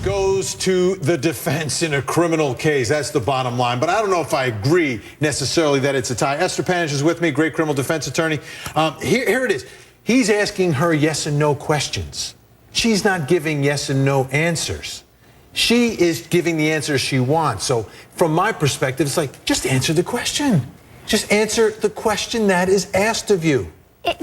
Goes to the defense in a criminal case. That's the bottom line. But I don't know if I agree necessarily that it's a tie. Esther Panitch is with me, great criminal defense attorney. Here it is. He's asking her yes and no questions. She's not giving yes and no answers. She is giving the answers she wants. So from my perspective, it's like, just answer the question. Just answer the question that is asked of you.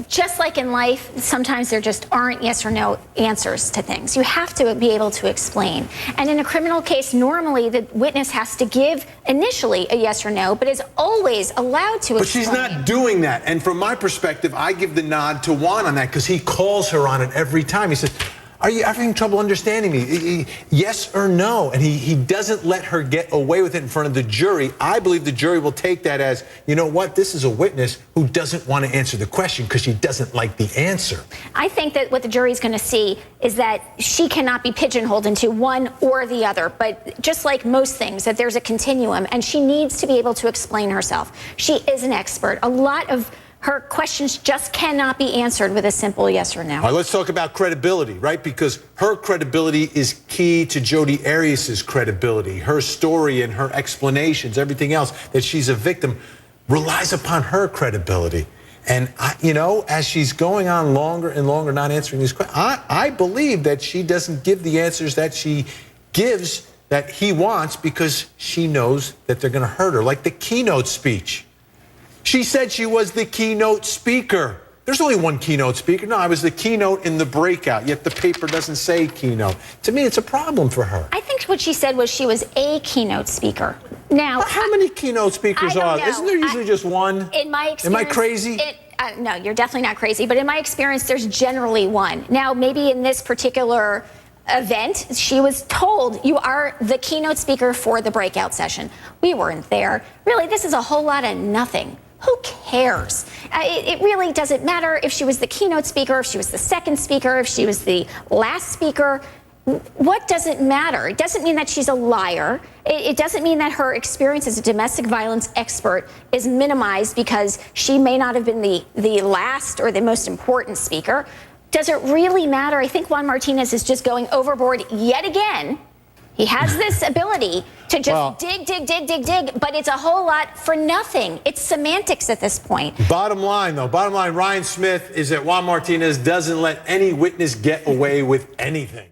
Just like in life, sometimes there just aren't yes or no answers to things. You have to be able to explain. And in a criminal case, normally the witness has to give initially a yes or no, but is always allowed to explain. But she's not doing that. And from my perspective, I give the nod to Juan on that because he calls her on it every time. He says, are you having trouble understanding me? Yes or no? And he doesn't let her get away with it in front of the jury. I believe the jury will take that as, you know what, this is a witness who doesn't want to answer the question because she doesn't like the answer. I think that what the jury's going to see is that she cannot be pigeonholed into one or the other. But just like most things, that there's a continuum, and she needs to be able to explain herself. She is an expert. A lot of her questions just cannot be answered with a simple yes or no. All right, let's talk about credibility, right? Because her credibility is key to Jodi Arias' credibility. Her story and her explanations, everything else, that she's a victim, relies upon her credibility. And, as she's going on longer and longer not answering these questions, I believe that she doesn't give the answers that she gives that he wants because she knows that they're going to hurt her, like the keynote speech. She said she was the keynote speaker. There's only one keynote speaker. No, I was the keynote in the breakout, yet the paper doesn't say keynote. To me, it's a problem for her. I think what she said was she was a keynote speaker. Now, how many keynote speakers are there? Isn't there usually just one? In my experience, am I crazy? No, you're definitely not crazy. But in my experience, there's generally one. Now, maybe in this particular event, she was told, you are the keynote speaker for the breakout session. We weren't there. Really, this is a whole lot of nothing. Who cares? It really doesn't matter if she was the keynote speaker, if she was the second speaker, if she was the last speaker. What does it matter? It doesn't mean that she's a liar. It doesn't mean that her experience as a domestic violence expert is minimized because she may not have been the last or the most important speaker. Does it really matter? I think Juan Martinez is just going overboard yet again. He has this ability to just dig, but it's a whole lot for nothing. It's semantics at this point. Bottom line, Ryan Smith is that Juan Martinez doesn't let any witness get away with anything.